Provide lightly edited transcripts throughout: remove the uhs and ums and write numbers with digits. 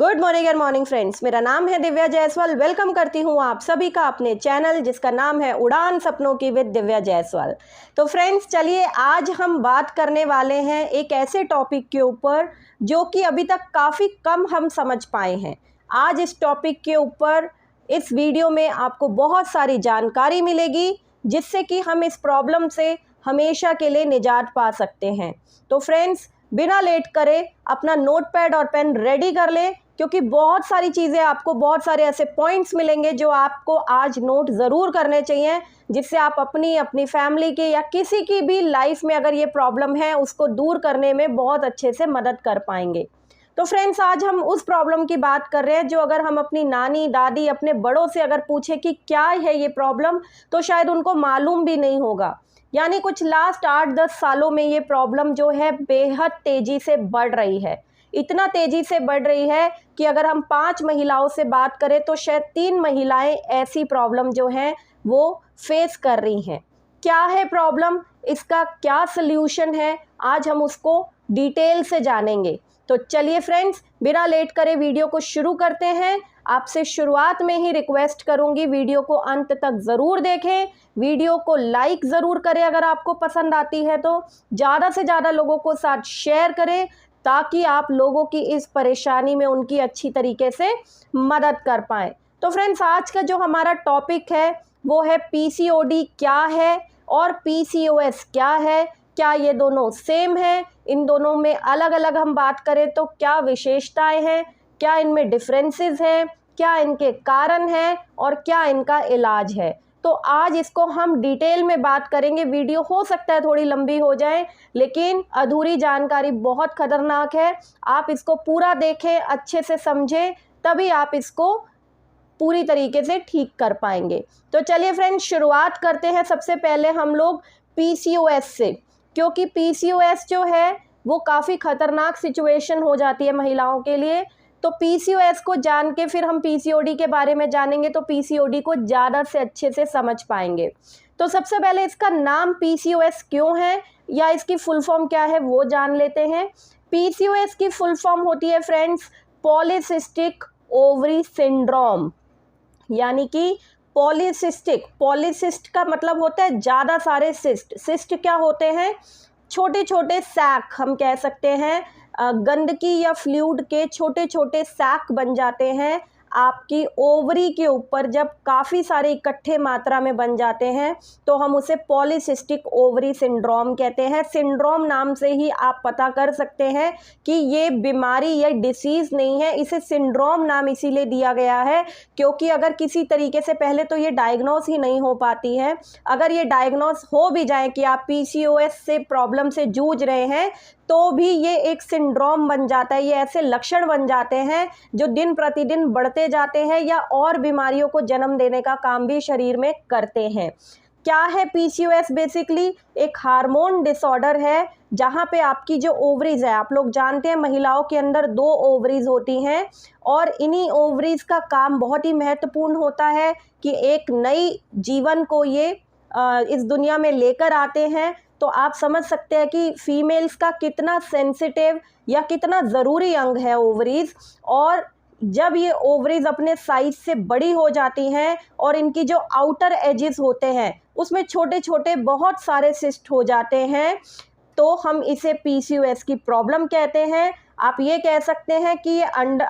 Good morning and morning friends, मेरा नाम है दिव्या जायसवाल। वेलकम करती हूँ आप सभी का अपने चैनल जिसका नाम है उड़ान सपनों की विद दिव्या जायसवाल। तो फ्रेंड्स चलिए आज हम बात करने वाले हैं एक ऐसे टॉपिक के ऊपर जो कि अभी तक काफ़ी कम हम समझ पाए हैं। आज इस टॉपिक के ऊपर इस वीडियो में आपको बहुत सारी जानकारी मिलेगी जिससे कि हम इस प्रॉब्लम से हमेशा के लिए निजात पा सकते हैं। तो फ्रेंड्स बिना लेट करे अपना नोटपैड और पेन रेडी कर लें, क्योंकि बहुत सारी चीज़ें आपको बहुत सारे ऐसे पॉइंट्स मिलेंगे जो आपको आज नोट ज़रूर करने चाहिए, जिससे आप अपनी फैमिली की या किसी की भी लाइफ में अगर ये प्रॉब्लम है उसको दूर करने में बहुत अच्छे से मदद कर पाएंगे। तो फ्रेंड्स आज हम उस प्रॉब्लम की बात कर रहे हैं जो अगर हम अपनी नानी दादी अपने बड़ों से अगर पूछे कि क्या है ये प्रॉब्लम, तो शायद उनको मालूम भी नहीं होगा। यानी कुछ लास्ट 8-10 सालों में ये प्रॉब्लम जो है बेहद तेज़ी से बढ़ रही है। इतना तेज़ी से बढ़ रही है कि अगर हम 5 महिलाओं से बात करें तो शायद 3 महिलाएं ऐसी प्रॉब्लम जो हैं वो फेस कर रही हैं। क्या है प्रॉब्लम, इसका क्या सल्यूशन है, आज हम उसको डिटेल से जानेंगे। तो चलिए फ्रेंड्स बिना लेट करे वीडियो को शुरू करते हैं। आपसे शुरुआत में ही रिक्वेस्ट करूंगी वीडियो को अंत तक ज़रूर देखें, वीडियो को लाइक ज़रूर करें अगर आपको पसंद आती है तो, ज़्यादा से ज़्यादा लोगों को साथ शेयर करें ताकि आप लोगों की इस परेशानी में उनकी अच्छी तरीके से मदद कर पाएँ। तो फ्रेंड्स आज का जो हमारा टॉपिक है वो है पीसीओडी क्या है और पीसीओएस क्या है, क्या ये दोनों सेम है, इन दोनों में अलग अलग हम बात करें तो क्या विशेषताएं हैं, क्या इनमें डिफरेंसेस हैं, क्या इनके कारण हैं और क्या इनका इलाज है। तो आज इसको हम डिटेल में बात करेंगे। वीडियो हो सकता है थोड़ी लंबी हो जाए, लेकिन अधूरी जानकारी बहुत खतरनाक है। आप इसको पूरा देखें, अच्छे से समझें, तभी आप इसको पूरी तरीके से ठीक कर पाएंगे। तो चलिए फ्रेंड्स शुरुआत करते हैं। सबसे पहले हम लोग पीसीओएस से, क्योंकि पीसीओएस जो है वो काफ़ी ख़तरनाक सिचुएशन हो जाती है महिलाओं के लिए। तो पीसीओएस को जान के फिर हम पीसीओडी के बारे में जानेंगे तो पीसीओडी को ज़्यादा से अच्छे से समझ पाएंगे। तो सबसे पहले इसका नाम पीसीओएस क्यों है या इसकी फुल फॉर्म क्या है वो जान लेते हैं। पीसीओएस की फुल फॉर्म होती है फ्रेंड्स पॉलीसिस्टिक ओवरी सिंड्रोम, यानी कि पॉलीसिस्ट का मतलब होता है ज़्यादा सारे सिस्ट क्या होते हैं, छोटे छोटे सैक हम कह सकते हैं, गंदगी या फ्लूइड के छोटे छोटे सैक बन जाते हैं आपकी ओवरी के ऊपर। जब काफ़ी सारे इकट्ठे मात्रा में बन जाते हैं तो हम उसे पॉलीसिस्टिक ओवरी सिंड्रोम कहते हैं। सिंड्रोम नाम से ही आप पता कर सकते हैं कि ये बीमारी या डिसीज़ नहीं है, इसे सिंड्रोम नाम इसीलिए दिया गया है क्योंकि अगर किसी तरीके से पहले तो ये डायग्नोस ही नहीं हो पाती है। अगर ये डायग्नोस हो भी जाए कि आप पीसीओएस से प्रॉब्लम से जूझ रहे हैं तो भी ये एक सिंड्रोम बन जाता है। ये ऐसे लक्षण बन जाते हैं जो दिन प्रतिदिन बढ़ते जाते हैं या और बीमारियों को जन्म देने का काम भी शरीर में करते हैं। क्या है पीसीओएस? बेसिकली एक हार्मोन डिसऑर्डर है जहाँ पे आपकी जो ओवरीज है, आप लोग जानते हैं महिलाओं के अंदर 2 ओवरीज होती हैं और इन्हीं ओवरीज का काम बहुत ही महत्वपूर्ण होता है कि एक नई जीवन को ये इस दुनिया में लेकर आते हैं। तो आप समझ सकते हैं कि फीमेल्स का कितना सेंसिटिव या कितना ज़रूरी अंग है ओवरीज। और जब ये ओवरीज अपने साइज से बड़ी हो जाती हैं और इनकी जो आउटर एजेस होते हैं उसमें छोटे छोटे बहुत सारे सिस्ट हो जाते हैं, तो हम इसे पीसीओएस की प्रॉब्लम कहते हैं। आप ये कह सकते हैं कि ये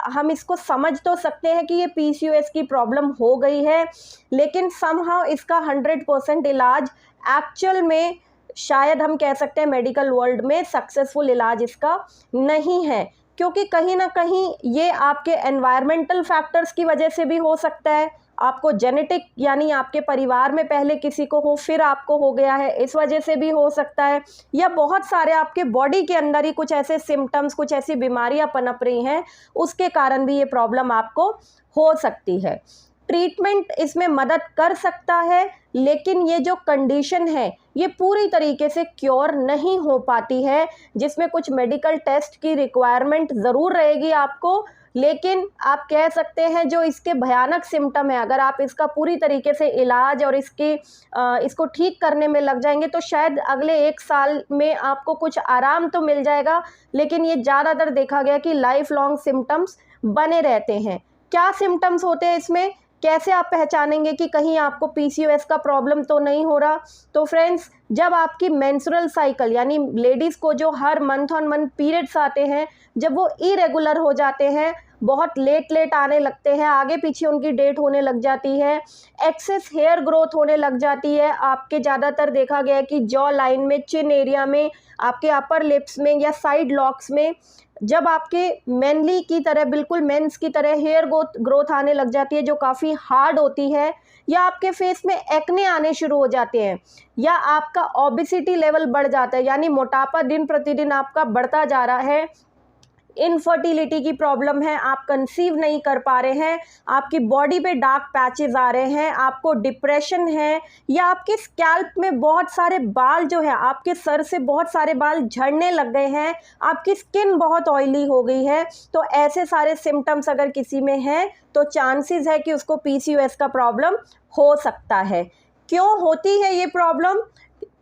हम इसको समझ तो सकते हैं कि ये पीसीओएस की प्रॉब्लम हो गई है, लेकिन समहाउ इसका 100% इलाज एक्चुअल में शायद हम कह सकते हैं मेडिकल वर्ल्ड में सक्सेसफुल इलाज इसका नहीं है, क्योंकि कहीं ना कहीं ये आपके एनवायरमेंटल फैक्टर्स की वजह से भी हो सकता है। आपको जेनेटिक यानी आपके परिवार में पहले किसी को हो फिर आपको हो गया है, इस वजह से भी हो सकता है, या बहुत सारे आपके बॉडी के अंदर ही कुछ ऐसे सिम्टम्स, कुछ ऐसी बीमारियां पनप रही हैं, उसके कारण भी ये प्रॉब्लम आपको हो सकती है। ट्रीटमेंट इसमें मदद कर सकता है, लेकिन ये जो कंडीशन है ये पूरी तरीके से क्योर नहीं हो पाती है, जिसमें कुछ मेडिकल टेस्ट की रिक्वायरमेंट ज़रूर रहेगी आपको। लेकिन आप कह सकते हैं जो इसके भयानक सिम्टम है, अगर आप इसका पूरी तरीके से इलाज और इसको ठीक करने में लग जाएंगे तो शायद अगले 1 साल में आपको कुछ आराम तो मिल जाएगा, लेकिन ये ज़्यादातर देखा गया कि लाइफ लॉन्ग सिम्टम्स बने रहते हैं। क्या सिम्टम्स होते हैं इसमें, कैसे आप पहचानेंगे कि कहीं आपको पीसीओएस का प्रॉब्लम तो नहीं हो रहा? तो फ्रेंड्स, जब आपकी मेंस्ट्रुअल साइकिल यानी लेडीज़ को जो हर मंथ ऑन मंथ पीरियड्स आते हैं, जब वो इरेगुलर हो जाते हैं, बहुत लेट आने लगते हैं, आगे पीछे उनकी डेट होने लग जाती है, एक्सेस हेयर ग्रोथ होने लग जाती है, आपके ज़्यादातर देखा गया है कि जॉ लाइन में, चिन एरिया में, आपके अपर लिप्स में या साइड लॉक्स में, जब आपके मेनली की तरह, बिल्कुल मेंस की तरह हेयर ग्रोथ आने लग जाती है जो काफ़ी हार्ड होती है, या आपके फेस में एक्ने आने शुरू हो जाते हैं, या आपका ओबेसिटी लेवल बढ़ जाता है, यानी मोटापा दिन प्रतिदिन आपका बढ़ता जा रहा है, इनफर्टिलिटी की प्रॉब्लम है, आप कंसीव नहीं कर पा रहे हैं, आपकी बॉडी पे डार्क पैचेस आ रहे हैं, आपको डिप्रेशन है, या आपके स्कैल्प में बहुत सारे बाल जो है, आपके सर से बहुत सारे बाल झड़ने लग गए हैं, आपकी स्किन बहुत ऑयली हो गई है, तो ऐसे सारे सिम्टम्स अगर किसी में हैं तो चांसेस है कि उसको पीसीओएस का प्रॉब्लम हो सकता है। क्यों होती है ये प्रॉब्लम?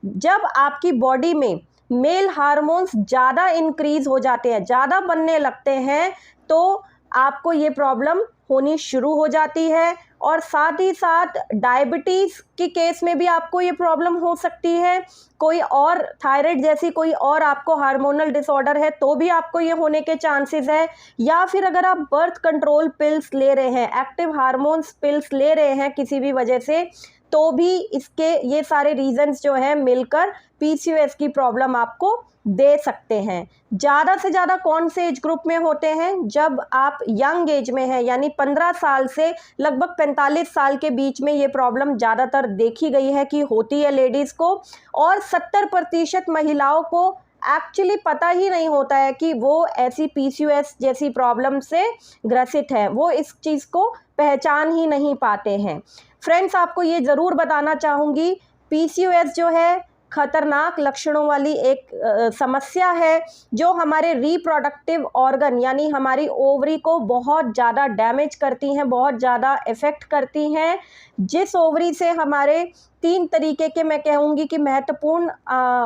जब आपकी बॉडी में मेल हार्मोन्स ज़्यादा इंक्रीज हो जाते हैं, ज़्यादा बनने लगते हैं, तो आपको ये प्रॉब्लम होनी शुरू हो जाती है। और साथ ही साथ डायबिटीज़ के केस में भी आपको ये प्रॉब्लम हो सकती है, कोई और थायराइड जैसी कोई और आपको हार्मोनल डिसऑर्डर है तो भी आपको ये होने के चांसेस है, या फिर अगर आप बर्थ कंट्रोल पिल्स ले रहे हैं, एक्टिव हार्मोन्स पिल्स ले रहे हैं किसी भी वजह से, तो भी इसके ये सारे रीजंस जो हैं मिलकर पीसीओएस की प्रॉब्लम आपको दे सकते हैं। ज़्यादा से ज़्यादा कौन से एज ग्रुप में होते हैं? जब आप यंग एज में हैं, यानी 15 साल से लगभग 45 साल के बीच में ये प्रॉब्लम ज़्यादातर देखी गई है कि होती है लेडीज़ को, और 70% महिलाओं को एक्चुअली पता ही नहीं होता है कि वो ऐसी पीसीओएस जैसी प्रॉब्लम से ग्रसित है, वो इस चीज़ को पहचान ही नहीं पाते हैं। फ्रेंड्स, आपको ये ज़रूर बताना चाहूँगी, पीसीओएस जो है खतरनाक लक्षणों वाली एक समस्या है जो हमारे रिप्रोडक्टिव ऑर्गन यानी हमारी ओवरी को बहुत ज़्यादा डैमेज करती हैं, बहुत ज़्यादा इफ़ेक्ट करती हैं। जिस ओवरी से हमारे 3 तरीके के, मैं कहूँगी कि महत्वपूर्ण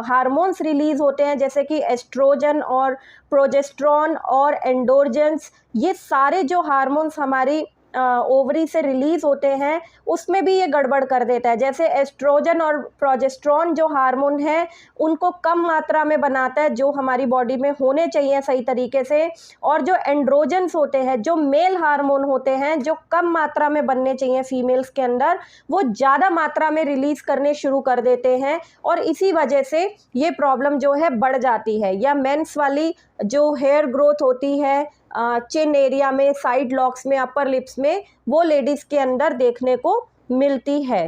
हार्मोन्स रिलीज़ होते हैं, जैसे कि एस्ट्रोजन और प्रोजेस्टेरॉन और एंडोर्जेंस। ये सारे जो हार्मोन्स हमारी ओवरी से रिलीज़ होते हैं, उसमें भी ये गड़बड़ कर देता है। जैसे एस्ट्रोजन और प्रोजेस्टेरॉन जो हार्मोन है, उनको कम मात्रा में बनाता है जो हमारी बॉडी में होने चाहिए सही तरीके से, और जो एंड्रोजन्स होते हैं, जो मेल हार्मोन होते हैं, जो कम मात्रा में बनने चाहिए फीमेल्स के अंदर, वो ज़्यादा मात्रा में रिलीज़ करने शुरू कर देते हैं, और इसी वजह से ये प्रॉब्लम जो है बढ़ जाती है। या मेंस वाली जो हेयर ग्रोथ होती है चिन एरिया में, साइड लॉक्स में, अपर लिप्स में, वो लेडीज़ के अंदर देखने को मिलती है।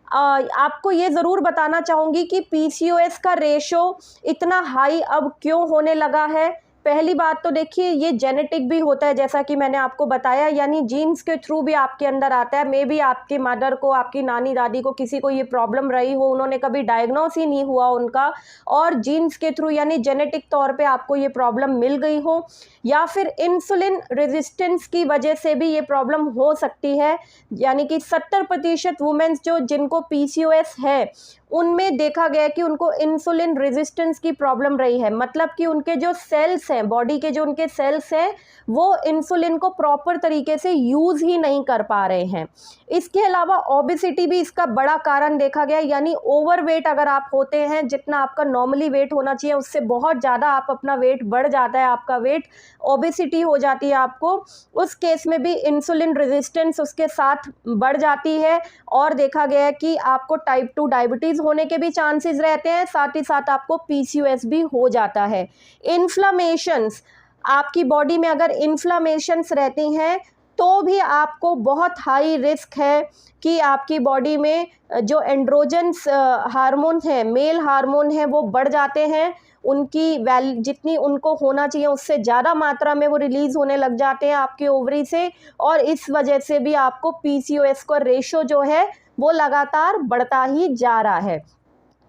आपको ये ज़रूर बताना चाहूँगी कि पीसीओएस का रेशो इतना हाई अब क्यों होने लगा है। पहली बात तो देखिए, ये जेनेटिक भी होता है, जैसा कि मैंने आपको बताया, यानी जीन्स के थ्रू भी आपके अंदर आता है। मे बी आपकी मदर को, आपकी नानी दादी को, किसी को ये प्रॉब्लम रही हो, उन्होंने कभी डायग्नोस ही नहीं हुआ उनका, और जीन्स के थ्रू यानी जेनेटिक तौर पे आपको ये प्रॉब्लम मिल गई हो, या फिर इंसुलिन रेजिस्टेंस की वजह से भी ये प्रॉब्लम हो सकती है। यानी कि 70% वुमेन्स जो जिनको पीसीओएस है, उनमें देखा गया कि उनको इंसुलिन रेजिस्टेंस की प्रॉब्लम रही है, मतलब कि उनके जो सेल्स हैं, बॉडी के जो उनके सेल्स हैं, वो इंसुलिन को प्रॉपर तरीके से यूज़ ही नहीं कर पा रहे हैं। इसके अलावा ओबेसिटी भी इसका बड़ा कारण देखा गया, यानी ओवरवेट अगर आप होते हैं, जितना आपका नॉर्मली वेट होना चाहिए उससे बहुत ज़्यादा आप अपना वेट बढ़ जाता है, आपका वेट, ओबेसिटी हो जाती है आपको, उस केस में भी इंसुलिन रेजिस्टेंस उसके साथ बढ़ जाती है, और देखा गया है कि आपको टाइप 2 डायबिटीज़ होने के भी चांसेस रहते हैं, साथ ही साथ आपको पीसीओएस भी हो जाता है। इन्फ्लेमेशंस, आपकी बॉडी में अगर इन्फ्लेमेशंस रहती हैं तो भी आपको बहुत हाई रिस्क है कि आपकी बॉडी में जो एंड्रोजन्स हार्मोन है, मेल हार्मोन है, वो बढ़ जाते हैं, उनकी जितनी उनको होना चाहिए उससे ज़्यादा मात्रा में वो रिलीज़ होने लग जाते हैं आपके ओवरी से, और इस वजह से भी आपको पीसीओएस का रेशो जो है वो लगातार बढ़ता ही जा रहा है।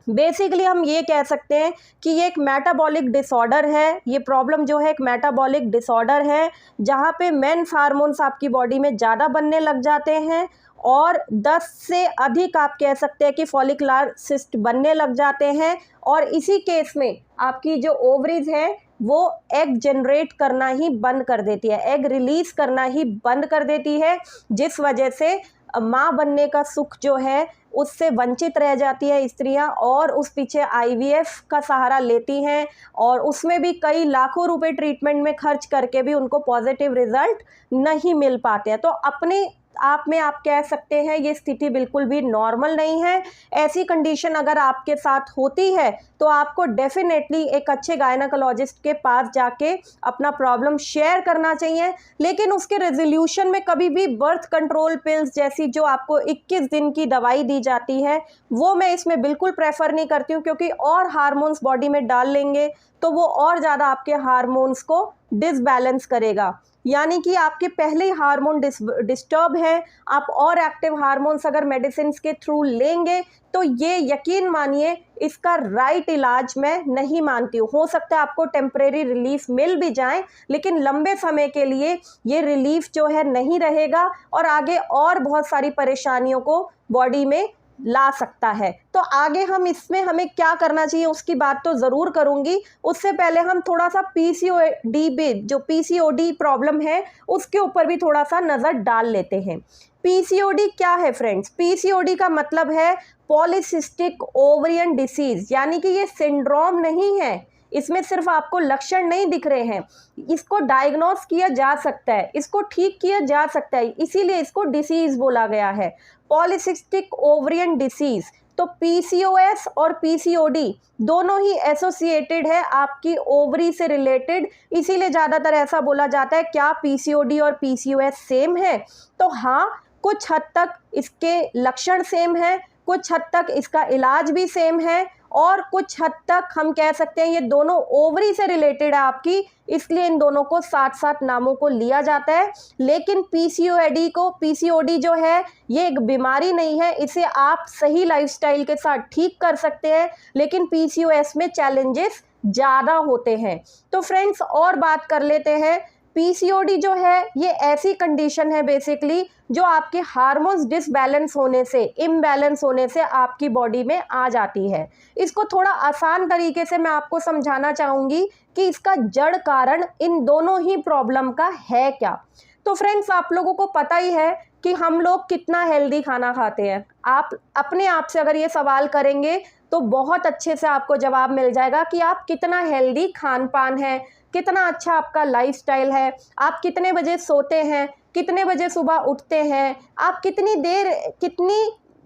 बेसिकली हम ये कह सकते हैं कि ये एक मेटाबॉलिक डिसऑर्डर है। ये प्रॉब्लम जो है एक मेटाबॉलिक डिसऑर्डर है, जहाँ पे मेंस हार्मोन्स आपकी बॉडी में ज़्यादा बनने लग जाते हैं, और 10 से अधिक आप कह सकते हैं कि फॉलिकुलर सिस्ट बनने लग जाते हैं, और इसी केस में आपकी जो ओवरीज हैं वो एग जनरेट करना ही बंद कर देती है, एग रिलीज करना ही बंद कर देती है, जिस वजह से माँ बनने का सुख जो है उससे वंचित रह जाती है स्त्रियां, और उस पीछे आईवीएफ का सहारा लेती हैं, और उसमें भी कई लाखों रुपए ट्रीटमेंट में खर्च करके भी उनको पॉजिटिव रिजल्ट नहीं मिल पाते हैं। तो अपने आप में आप कह सकते हैं ये स्थिति बिल्कुल भी नॉर्मल नहीं है। ऐसी कंडीशन अगर आपके साथ होती है तो आपको डेफिनेटली एक अच्छे गायनेकोलॉजिस्ट के पास जाके अपना प्रॉब्लम शेयर करना चाहिए। लेकिन उसके रेजोल्यूशन में कभी भी बर्थ कंट्रोल पिल्स जैसी जो आपको 21 दिन की दवाई दी जाती है वो मैं इसमें बिल्कुल प्रेफर नहीं करती हूँ, क्योंकि और हार्मोन्स बॉडी में डाल लेंगे तो वो और ज़्यादा आपके हार्मोन्स को डिसबैलेंस करेगा। यानी कि आपके पहले ही हार्मोन डिस्टर्ब है, आप और एक्टिव हार्मोन्स अगर मेडिसिन के थ्रू लेंगे तो ये यकीन मानिए इसका राइट इलाज मैं नहीं मानती हूँ। हो सकता है आपको टेम्परेरी रिलीफ मिल भी जाए, लेकिन लंबे समय के लिए ये रिलीफ जो है नहीं रहेगा और आगे और बहुत सारी परेशानियों को बॉडी में ला सकता है। तो आगे हमें क्या करना चाहिए उसकी बात तो ज़रूर करूँगी। उससे पहले हम थोड़ा सा पीसीओडी भी, जो पीसीओडी प्रॉब्लम है उसके ऊपर भी थोड़ा सा नज़र डाल लेते हैं। पीसीओडी क्या है फ्रेंड्स? पीसीओडी का मतलब है पॉलीसिस्टिक ओवरियन डिसीज़, यानी कि ये सिंड्रोम नहीं है, इसमें सिर्फ आपको लक्षण नहीं दिख रहे हैं, इसको डायग्नोस किया जा सकता है, इसको ठीक किया जा सकता है, इसीलिए इसको डिसीज़ बोला गया है, पॉलीसिस्टिक ओवरियन डिसीज़। तो पीसीओएस और पीसीओडी दोनों ही एसोसिएटेड है आपकी ओवरी से रिलेटेड, इसीलिए ज़्यादातर ऐसा बोला जाता है क्या पीसीओडी और पीसीओएस सेम है? तो हाँ, कुछ हद तक इसके लक्षण सेम है, कुछ हद तक इसका इलाज भी सेम है, और कुछ हद तक हम कह सकते हैं ये दोनों ओवरी से रिलेटेड है आपकी, इसलिए इन दोनों को साथ साथ नामों को लिया जाता है। लेकिन पीसीओडी जो है ये एक बीमारी नहीं है, इसे आप सही लाइफस्टाइल के साथ ठीक कर सकते हैं, लेकिन पीसीओएस में चैलेंजेस ज़्यादा होते हैं। तो फ्रेंड्स और बात कर लेते हैं। पीसीओडी जो है ये ऐसी कंडीशन है बेसिकली जो आपके हार्मोन्स डिसबैलेंस होने से, इम्बैलेंस होने से आपकी बॉडी में आ जाती है। इसको थोड़ा आसान तरीके से मैं आपको समझाना चाहूँगी कि इसका जड़ कारण इन दोनों ही प्रॉब्लम का है क्या। तो फ्रेंड्स आप लोगों को पता ही है कि हम लोग कितना हेल्दी खाना खाते हैं। आप अपने आप से अगर ये सवाल करेंगे तो बहुत अच्छे से आपको जवाब मिल जाएगा कि आप कितना हेल्दी खान पान है, कितना अच्छा आपका लाइफस्टाइल है, आप कितने बजे सोते हैं, कितने बजे सुबह उठते हैं, आप कितनी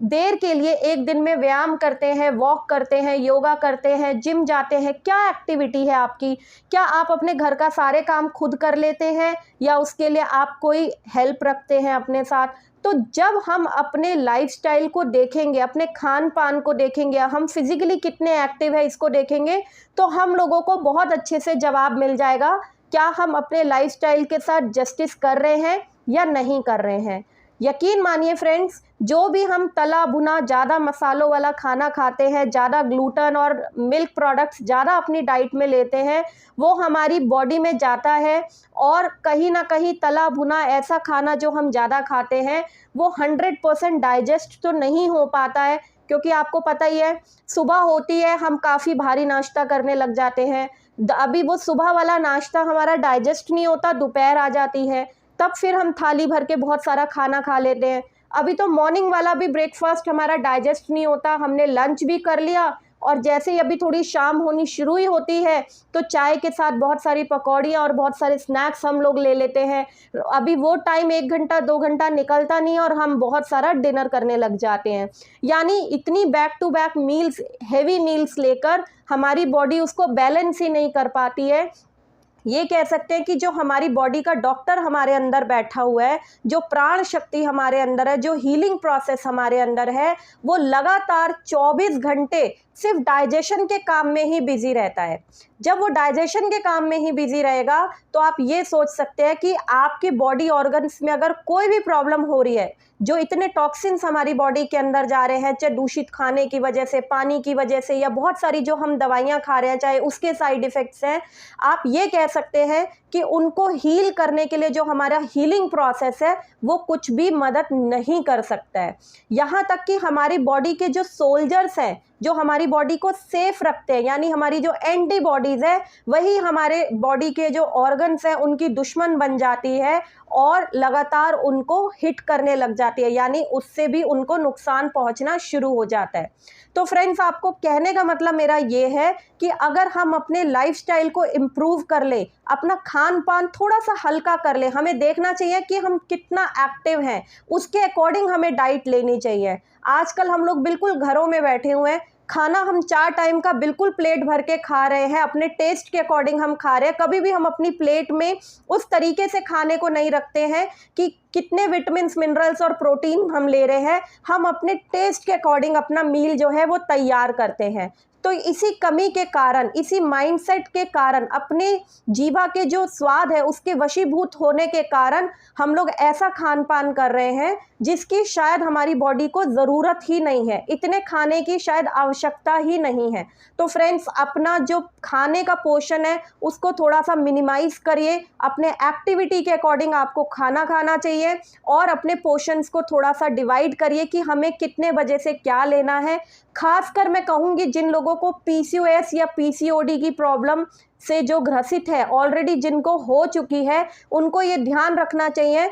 देर के लिए एक दिन में व्यायाम करते हैं, वॉक करते हैं, योगा करते हैं, जिम जाते हैं, क्या एक्टिविटी है आपकी, क्या आप अपने घर का सारे काम खुद कर लेते हैं या उसके लिए आप कोई हेल्प रखते हैं अपने साथ। तो जब हम अपने लाइफस्टाइल को देखेंगे, अपने खान पान को देखेंगे, हम फिजिकली कितने एक्टिव है इसको देखेंगे, तो हम लोगों को बहुत अच्छे से जवाब मिल जाएगा क्या हम अपने लाइफस्टाइल के साथ जस्टिस कर रहे हैं या नहीं कर रहे हैं। यकीन मानिए फ्रेंड्स, जो भी हम तला भुना ज़्यादा मसालों वाला खाना खाते हैं, ज़्यादा ग्लूटेन और मिल्क प्रोडक्ट्स ज़्यादा अपनी डाइट में लेते हैं, वो हमारी बॉडी में जाता है, और कहीं ना कहीं तला भुना ऐसा खाना जो हम ज़्यादा खाते हैं वो 100% डाइजेस्ट तो नहीं हो पाता है, क्योंकि आपको पता ही है सुबह होती है हम काफ़ी भारी नाश्ता करने लग जाते हैं, अभी वो सुबह वाला नाश्ता हमारा डाइजेस्ट नहीं होता, दोपहर आ जाती है, तब फिर हम थाली भर के बहुत सारा खाना खा लेते हैं। अभी तो मॉर्निंग वाला भी ब्रेकफास्ट हमारा डाइजेस्ट नहीं होता, हमने लंच भी कर लिया, और जैसे ही अभी थोड़ी शाम होनी शुरू ही होती है तो चाय के साथ बहुत सारी पकौड़ियाँ और बहुत सारे स्नैक्स हम लोग ले लेते हैं। अभी वो टाइम 1 घंटा 2 घंटा निकलता नहीं और हम बहुत सारा डिनर करने लग जाते हैं। यानी इतनी back to back meals, heavy meals लेकर हमारी बॉडी उसको बैलेंस ही नहीं कर पाती है। ये कह सकते हैं कि जो हमारी बॉडी का डॉक्टर हमारे अंदर बैठा हुआ है, जो प्राण शक्ति हमारे अंदर है, जो हीलिंग प्रोसेस हमारे अंदर है, वो लगातार 24 घंटे सिर्फ डाइजेशन के काम में ही बिजी रहता है। जब वो डाइजेशन के काम में ही बिजी रहेगा तो आप ये सोच सकते हैं कि आपके बॉडी ऑर्गन्स में अगर कोई भी प्रॉब्लम हो रही है, जो इतने टॉक्सिन्स हमारी बॉडी के अंदर जा रहे हैं, चाहे दूषित खाने की वजह से, पानी की वजह से, या बहुत सारी जो हम दवाइयाँ खा रहे हैं चाहे उसके साइड इफ़ेक्ट्स हैं, आप ये कह सकते हैं कि उनको हील करने के लिए जो हमारा हीलिंग प्रोसेस है वो कुछ भी मदद नहीं कर सकता है। यहाँ तक कि हमारी बॉडी के जो सोल्जर्स हैं, जो हमारी बॉडी को सेफ रखते हैं, यानी हमारी जो एंटीबॉडीज़ है वही हमारे बॉडी के जो ऑर्गन्स हैं उनकी दुश्मन बन जाती है और लगातार उनको हिट करने लग जाती है, यानी उससे भी उनको नुकसान पहुंचना शुरू हो जाता है। तो फ्रेंड्स, आपको कहने का मतलब मेरा ये है कि अगर हम अपने लाइफस्टाइल को इम्प्रूव कर ले, अपना खान पान थोड़ा सा हल्का कर ले, हमें देखना चाहिए कि हम कितना एक्टिव हैं, उसके अकॉर्डिंग हमें डाइट लेनी चाहिए। आजकल हम लोग बिल्कुल घरों में बैठे हुए हैं, खाना हम 4 टाइम का बिल्कुल प्लेट भर के खा रहे हैं, अपने टेस्ट के अकॉर्डिंग हम खा रहे हैं। कभी भी हम अपनी प्लेट में उस तरीके से खाने को नहीं रखते हैं कि कितने विटामिन्स, मिनरल्स और प्रोटीन हम ले रहे हैं। हम अपने टेस्ट के अकॉर्डिंग अपना मील जो है वो तैयार करते हैं। तो इसी कमी के कारण, इसी माइंडसेट के कारण, अपने जीवा के जो स्वाद है उसके वशीभूत होने के कारण हम लोग ऐसा खान पान कर रहे हैं जिसकी शायद हमारी बॉडी को ज़रूरत ही नहीं है, इतने खाने की शायद आवश्यकता ही नहीं है। तो फ्रेंड्स, अपना जो खाने का पोर्शन है उसको थोड़ा सा मिनिमाइज़ करिए, अपने एक्टिविटी के अकॉर्डिंग आपको खाना खाना चाहिए और अपने पोर्शंस को थोड़ा सा डिवाइड करिए कि हमें कितने बजे से क्या लेना है। खासकर मैं कहूँगी जिन लोगों को PCOS या PCOD की प्रॉब्लम से जो ग्रसित है, ऑलरेडी जिनको हो चुकी है, उनको ये ध्यान रखना चाहिए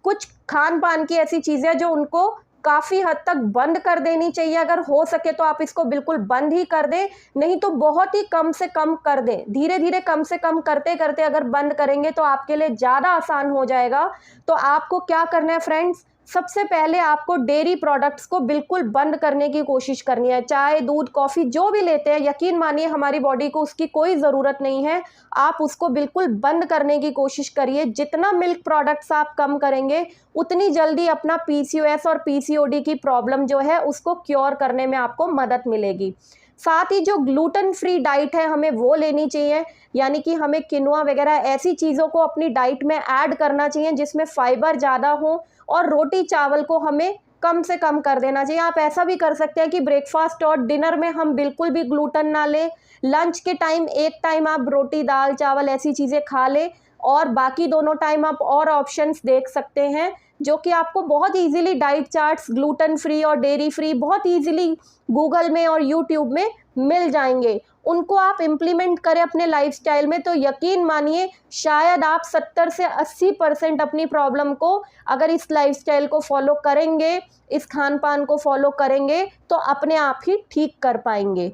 कुछ खान पान की ऐसी चीज़ें जो उनको काफ़ी हद तक बंद कर देनी चाहिए। अगर हो सके तो आप इसको बिल्कुल बंद ही कर दें, नहीं तो बहुत ही कम से कम कर दें। धीरे धीरे कम से कम करते करते अगर बंद करेंगे तो आपके लिए ज़्यादा आसान हो जाएगा। तो आपको क्या करना है फ्रेंड्स, सबसे पहले आपको डेयरी प्रोडक्ट्स को बिल्कुल बंद करने की कोशिश करनी है। चाय, दूध, कॉफ़ी जो भी लेते हैं, यकीन मानिए हमारी बॉडी को उसकी कोई ज़रूरत नहीं है। आप उसको बिल्कुल बंद करने की कोशिश करिए। जितना मिल्क प्रोडक्ट्स आप कम करेंगे उतनी जल्दी अपना PCOS और PCOD की प्रॉब्लम जो है उसको क्योर करने में आपको मदद मिलेगी। साथ ही जो ग्लूटेन फ्री डाइट है हमें वो लेनी चाहिए, यानी कि हमें किनुआ वगैरह ऐसी चीज़ों को अपनी डाइट में ऐड करना चाहिए जिसमें फाइबर ज़्यादा हो, और रोटी चावल को हमें कम से कम कर देना चाहिए। आप ऐसा भी कर सकते हैं कि ब्रेकफास्ट और डिनर में हम बिल्कुल भी ग्लूटेन ना लें, लंच के टाइम एक टाइम आप रोटी, दाल, चावल ऐसी चीज़ें खा लें और बाकी दोनों टाइम आप और ऑप्शंस देख सकते हैं जो कि आपको बहुत easily diet charts gluten free और डेयरी फ्री बहुत इजीली गूगल में और यूट्यूब में मिल जाएंगे। उनको आप इम्प्लीमेंट करें अपने लाइफस्टाइल में तो यकीन मानिए शायद आप 70 से 80% अपनी प्रॉब्लम को, अगर इस लाइफस्टाइल को फॉलो करेंगे, इस खान पान को फॉलो करेंगे तो अपने आप ही ठीक कर पाएंगे।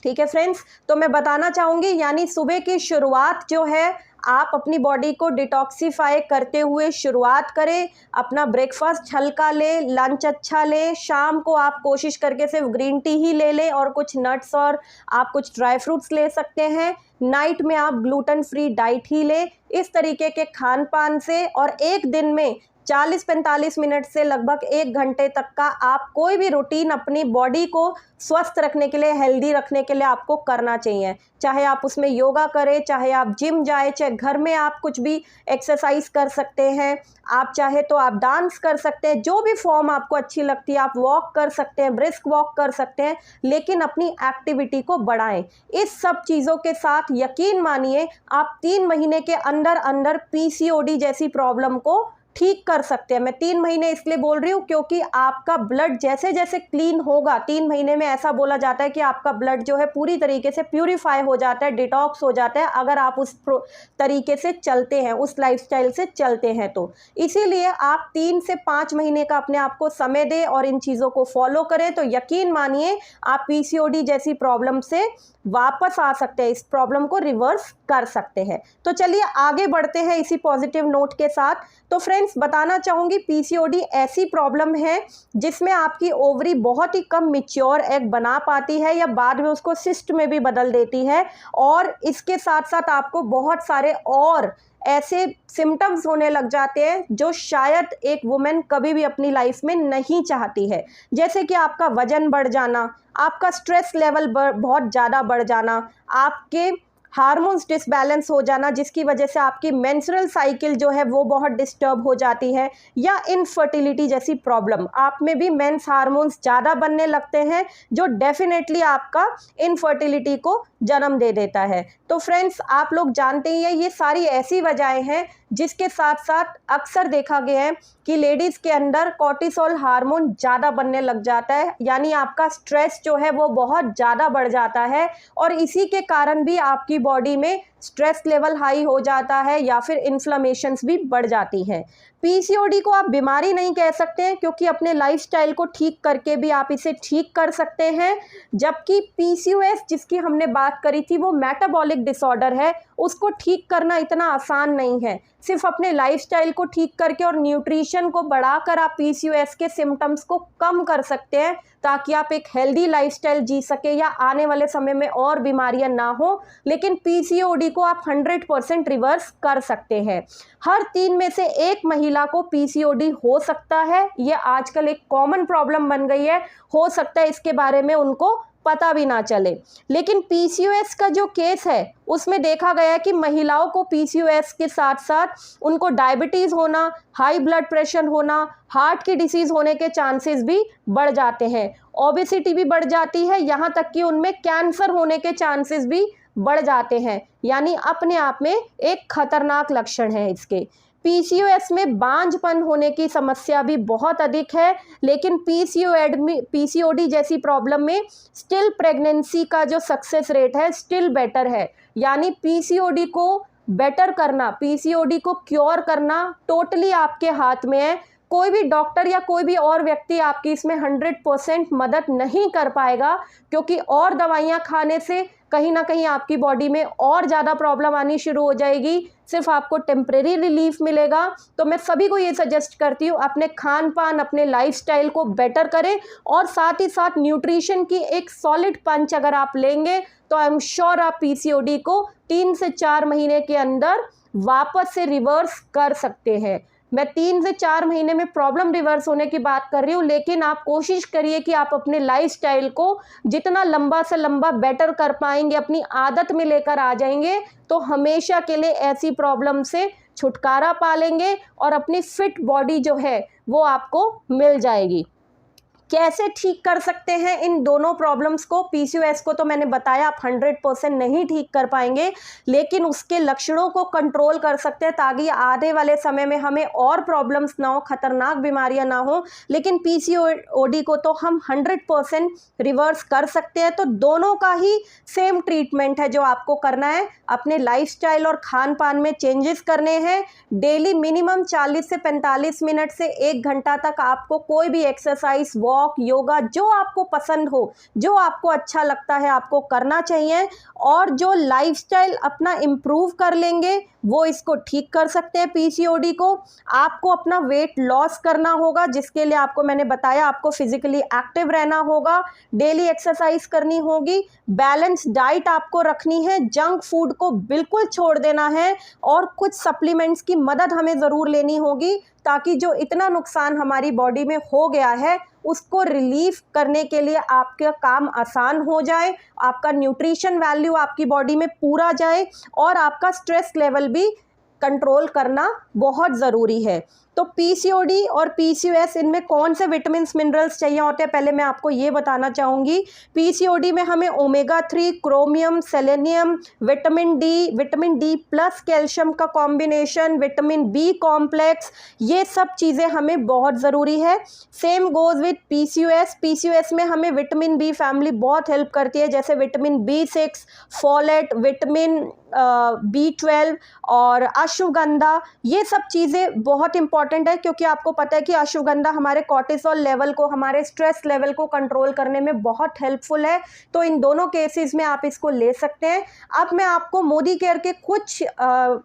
ठीक है फ्रेंड्स, तो मैं बताना चाहूँगी यानी सुबह की शुरुआत जो है आप अपनी बॉडी को डिटॉक्सिफाई करते हुए शुरुआत करें। अपना ब्रेकफास्ट हल्का लें, लंच अच्छा लें, शाम को आप कोशिश करके सिर्फ ग्रीन टी ही ले लें और कुछ नट्स और आप कुछ ड्राई फ्रूट्स ले सकते हैं। नाइट में आप ग्लूटेन फ्री डाइट ही लें। इस तरीके के खान पान से और एक दिन में 40-45 मिनट से लगभग 1 घंटे तक का आप कोई भी रूटीन अपनी बॉडी को स्वस्थ रखने के लिए, हेल्दी रखने के लिए आपको करना चाहिए। चाहे आप उसमें योगा करें, चाहे आप जिम जाए, चाहे घर में आप कुछ भी एक्सरसाइज कर सकते हैं, आप चाहे तो आप डांस कर सकते हैं, जो भी फॉर्म आपको अच्छी लगती है, आप वॉक कर सकते हैं, ब्रिस्क वॉक कर सकते हैं, लेकिन अपनी एक्टिविटी को बढ़ाएं। इस सब चीज़ों के साथ यकीन मानिए आप 3 महीने के अंदर अंदर PCOD जैसी प्रॉब्लम को ठीक कर सकते हैं। मैं 3 महीने इसलिए बोल रही हूँ क्योंकि आपका ब्लड जैसे जैसे क्लीन होगा, 3 महीने में ऐसा बोला जाता है कि आपका ब्लड जो है पूरी तरीके से प्यूरिफाई हो जाता है, डिटॉक्स हो जाता है, अगर आप उस तरीके से चलते हैं, उस लाइफस्टाइल से चलते हैं तो। इसीलिए आप 3 से 5 महीने का अपने आप को समय दें और इन चीज़ों को फॉलो करें तो यकीन मानिए आप PCOD जैसी प्रॉब्लम से वापस आ सकते हैं, इस प्रॉब्लम को रिवर्स कर सकते हैं। तो चलिए आगे बढ़ते हैं इसी पॉजिटिव नोट के साथ। तो फ्रेंड्स, बताना चाहूँगी PCOD ऐसी प्रॉब्लम है जिसमें आपकी ओवरी बहुत ही कम मैच्योर एग बना पाती है या बाद में उसको सिस्ट में भी बदल देती है, और इसके साथ साथ आपको बहुत सारे और ऐसे सिम्टम्स होने लग जाते हैं जो शायद एक वुमेन कभी भी अपनी लाइफ में नहीं चाहती है। जैसे कि आपका वजन बढ़ जाना, आपका स्ट्रेस लेवल बहुत ज़्यादा बढ़ जाना, आपके हार्मोन्स डिसबैलेंस हो जाना जिसकी वजह से आपकी मेंस्ट्रुअल साइकिल जो है वो बहुत डिस्टर्ब हो जाती है, या इनफर्टिलिटी जैसी प्रॉब्लम, आप में भी मेंस हार्मोन्स ज़्यादा बनने लगते हैं जो डेफिनेटली आपका इनफर्टिलिटी को जन्म दे देता है। तो फ्रेंड्स, आप लोग जानते ही हैं ये सारी ऐसी वजहें हैं जिसके साथ साथ अक्सर देखा गया है कि लेडीज़ के अंदर कॉर्टिसोल हार्मोन ज़्यादा बनने लग जाता है, यानी आपका स्ट्रेस जो है वो बहुत ज़्यादा बढ़ जाता है और इसी के कारण भी आपकी बॉडी में स्ट्रेस लेवल हाई हो जाता है या फिर इन्फ्लेमेशंस भी बढ़ जाती हैं। पीसीओडी को आप बीमारी नहीं कह सकते हैं क्योंकि अपने लाइफस्टाइल को ठीक करके भी आप इसे ठीक कर सकते हैं, जबकि पीसीओएस जिसकी हमने बात करी थी वो मेटाबॉलिक डिसऑर्डर है, उसको ठीक करना इतना आसान नहीं है। सिर्फ अपने लाइफस्टाइल को ठीक करके और न्यूट्रिशन को बढ़ाकर आप पीसीओएस के सिम्टम्स को कम कर सकते हैं ताकि आप एक हेल्दी लाइफस्टाइल जी सके या आने वाले समय में और बीमारियां ना हो। लेकिन पीसीओडी को आप 100% रिवर्स कर सकते हैं। हर 3 में से 1 महिला को पीसीओडी हो सकता है, ये आजकल एक कॉमन प्रॉब्लम बन गई है। हो सकता है इसके बारे में उनको पता भी ना चले। लेकिन पीसीओएस का जो केस है उसमें देखा गया है कि महिलाओं को पीसीओएस के साथ साथ उनको डायबिटीज़ होना, हाई ब्लड प्रेशर होना, हार्ट की डिसीज़ होने के चांसेस भी बढ़ जाते हैं, ओबेसिटी भी बढ़ जाती है, यहाँ तक कि उनमें कैंसर होने के चांसेस भी बढ़ जाते हैं। यानी अपने आप में एक खतरनाक लक्षण है इसके। पीसीओएस में बांझपन होने की समस्या भी बहुत अधिक है, लेकिन पीसीओडी जैसी प्रॉब्लम में स्टिल प्रेगनेंसी का जो सक्सेस रेट है स्टिल बेटर है। यानी पीसीओडी को बेटर करना, पीसीओडी को क्योर करना टोटली आपके हाथ में है। कोई भी डॉक्टर या कोई भी और व्यक्ति आपकी इसमें 100% मदद नहीं कर पाएगा, क्योंकि और दवाइयाँ खाने से कहीं ना कहीं आपकी बॉडी में और ज़्यादा प्रॉब्लम आनी शुरू हो जाएगी। सिर्फ आपको टेम्परेरी रिलीफ मिलेगा। तो मैं सभी को ये सजेस्ट करती हूँ अपने खान पान, अपने लाइफस्टाइल को बेटर करें और साथ ही साथ न्यूट्रिशन की एक सॉलिड पंच अगर आप लेंगे तो आई एम श्योर आप पीसीओडी को 3 से 4 महीने के अंदर वापस से रिवर्स कर सकते हैं। मैं 3 से 4 महीने में प्रॉब्लम रिवर्स होने की बात कर रही हूँ, लेकिन आप कोशिश करिए कि आप अपने लाइफस्टाइल को जितना लंबा से लंबा बेटर कर पाएंगे, अपनी आदत में लेकर आ जाएंगे, तो हमेशा के लिए ऐसी प्रॉब्लम से छुटकारा पा लेंगे और अपनी फिट बॉडी जो है वो आपको मिल जाएगी। कैसे ठीक कर सकते हैं इन दोनों प्रॉब्लम्स को? पीसीओएस को तो मैंने बताया आप 100% नहीं ठीक कर पाएंगे, लेकिन उसके लक्षणों को कंट्रोल कर सकते हैं ताकि आने वाले समय में हमें और प्रॉब्लम्स ना हो, खतरनाक बीमारियां ना हो। लेकिन पीसीओडी को तो हम 100% रिवर्स कर सकते हैं। तो दोनों का ही सेम ट्रीटमेंट है जो आपको करना है। अपने लाइफस्टाइल और खान पान में चेंजेस करने हैं। डेली मिनिमम 40 से 45 मिनट से 1 घंटा तक आपको कोई भी एक्सरसाइज, वॉक, योगा जो आपको पसंद हो, जो आपको अच्छा लगता है आपको करना चाहिए। और जो लाइफस्टाइल अपना इम्प्रूव कर लेंगे वो इसको ठीक कर सकते हैं पीसीओडी को। आपको अपना वेट लॉस करना होगा, जिसके लिए आपको मैंने बताया आपको फिजिकली एक्टिव रहना होगा, डेली एक्सरसाइज करनी होगी, बैलेंस डाइट आपको रखनी है, जंक फूड को बिल्कुल छोड़ देना है और कुछ सप्लीमेंट्स की मदद हमें ज़रूर लेनी होगी ताकि जो इतना नुकसान हमारी बॉडी में हो गया है उसको रिलीफ करने के लिए आपका काम आसान हो जाए, आपका न्यूट्रिशन वैल्यू आपकी बॉडी में पूरा जाए और आपका स्ट्रेस लेवल भी कंट्रोल करना बहुत ज़रूरी है। तो पीसीओडी और पीसीओएस, इनमें कौन से विटामिन मिनरल्स चाहिए होते हैं पहले मैं आपको ये बताना चाहूँगी। पीसीओडी में हमें omega 3, chromium, selenium, vitamin D plus calcium का कॉम्बिनेशन, विटामिन बी कॉम्प्लेक्स, ये सब चीज़ें हमें बहुत ज़रूरी है। सेम गोज़ विथ पीसीओएस में हमें विटामिन बी फैमिली बहुत हेल्प करती है, जैसे vitamin B6, folate, vitamin B12 और अश्वगंधा। ये सब चीज़ें बहुत इंपॉर्टेंट है क्योंकि आपको पता है कि अश्वगंधा हमारे कॉर्टिसोल लेवल को, हमारे स्ट्रेस लेवल को कंट्रोल करने में बहुत हेल्पफुल है। तो इन दोनों केसेस में आप इसको ले सकते हैं। अब मैं आपको मोदी केयर के कुछ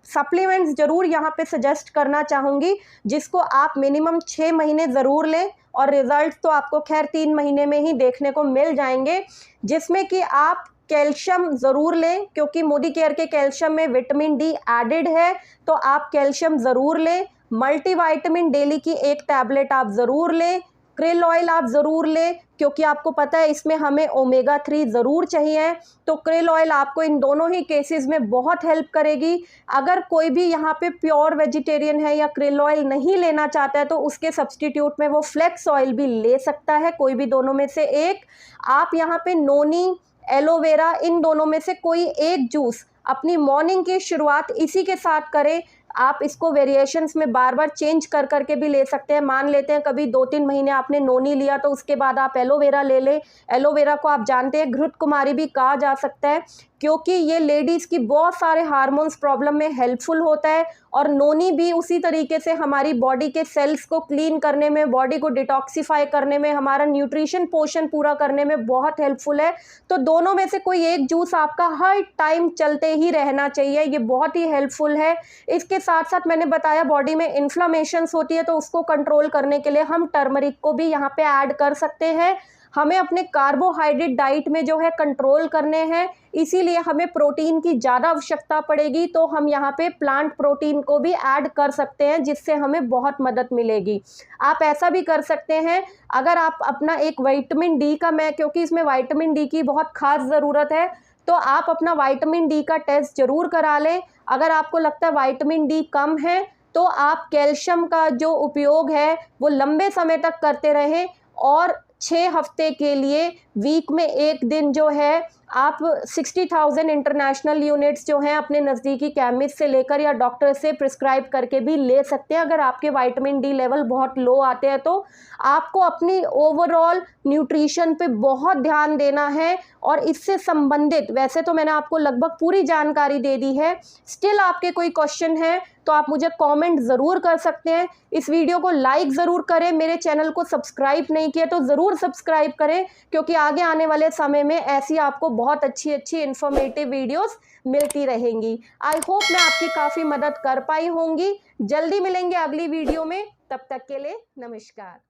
सप्लीमेंट्स ज़रूर यहाँ पे सजेस्ट करना चाहूँगी जिसको आप मिनिमम 6 महीने ज़रूर लें और रिजल्ट तो आपको खैर 3 महीने में ही देखने को मिल जाएंगे। जिसमें कि आप कैल्शियम ज़रूर लें क्योंकि मोदी केयर के कैल्शियम में विटामिन डी एडेड है, तो आप कैल्शियम ज़रूर लें। मल्टीविटामिन डेली की 1 टैबलेट आप ज़रूर लें। krill ऑयल आप ज़रूर लें, क्योंकि आपको पता है इसमें हमें ओमेगा 3 ज़रूर चाहिए। तो krill ऑयल आपको इन दोनों ही केसेस में बहुत हेल्प करेगी। अगर कोई भी यहाँ पे प्योर वेजिटेरियन है या krill ऑयल नहीं लेना चाहता है तो उसके सब्सटीट्यूट में वो फ्लेक्स ऑयल भी ले सकता है, कोई भी दोनों में से एक। आप यहाँ पे नोनी, एलोवेरा, इन दोनों में से कोई एक जूस अपनी मॉर्निंग की शुरुआत इसी के साथ करें। आप इसको वेरिएशंस में बार बार चेंज कर करके भी ले सकते हैं। मान लेते हैं कभी 2-3 महीने आपने नोनी लिया तो उसके बाद आप एलोवेरा ले लें। एलोवेरा को आप जानते हैं घृत कुमारी भी कहा जा सकता है, क्योंकि ये लेडीज़ की बहुत सारे हार्मोन्स प्रॉब्लम में हेल्पफुल होता है। और नोनी भी उसी तरीके से हमारी बॉडी के सेल्स को क्लीन करने में, बॉडी को डिटॉक्सिफाई करने में, हमारा न्यूट्रिशन पोर्शन पूरा करने में बहुत हेल्पफुल है। तो दोनों में से कोई एक जूस आपका हर टाइम चलते ही रहना चाहिए, ये बहुत ही हेल्पफुल है। इसके साथ साथ मैंने बताया बॉडी में इन्फ्लामेशंस होती है तो उसको कंट्रोल करने के लिए हम टर्मरिक को भी यहाँ पे ऐड कर सकते हैं। हमें अपने कार्बोहाइड्रेट डाइट में जो है कंट्रोल करने हैं, इसीलिए हमें प्रोटीन की ज़्यादा आवश्यकता पड़ेगी, तो हम यहाँ पे प्लांट प्रोटीन को भी ऐड कर सकते हैं, जिससे हमें बहुत मदद मिलेगी। आप ऐसा भी कर सकते हैं, अगर आप अपना एक विटामिन डी का, क्योंकि इसमें विटामिन डी की बहुत खास ज़रूरत है, तो आप अपना विटामिन डी का टेस्ट ज़रूर करा लें। अगर आपको लगता है विटामिन डी कम है तो आप कैल्शियम का जो उपयोग है वो लंबे समय तक करते रहें, और 6 हफ्ते के लिए वीक में एक दिन जो है आप 60,000 इंटरनेशनल यूनिट्स जो हैं अपने नज़दीकी केमिस्ट से लेकर या डॉक्टर से प्रिस्क्राइब करके भी ले सकते हैं। अगर आपके विटामिन डी लेवल बहुत लो आते हैं तो आपको अपनी ओवरऑल न्यूट्रिशन पे बहुत ध्यान देना है। और इससे संबंधित वैसे तो मैंने आपको लगभग पूरी जानकारी दे दी है, स्टिल आपके कोई क्वेश्चन है तो आप मुझे कमेंट ज़रूर कर सकते हैं। इस वीडियो को लाइक ज़रूर करें, मेरे चैनल को सब्सक्राइब नहीं किया तो ज़रूर सब्सक्राइब करें, क्योंकि आगे आने वाले समय में ऐसी आपको बहुत अच्छी अच्छी इन्फॉर्मेटिव वीडियोस मिलती रहेंगी। आई होप मैं आपकी काफ़ी मदद कर पाई होंगी। जल्दी मिलेंगे अगली वीडियो में, तब तक के लिए नमस्कार।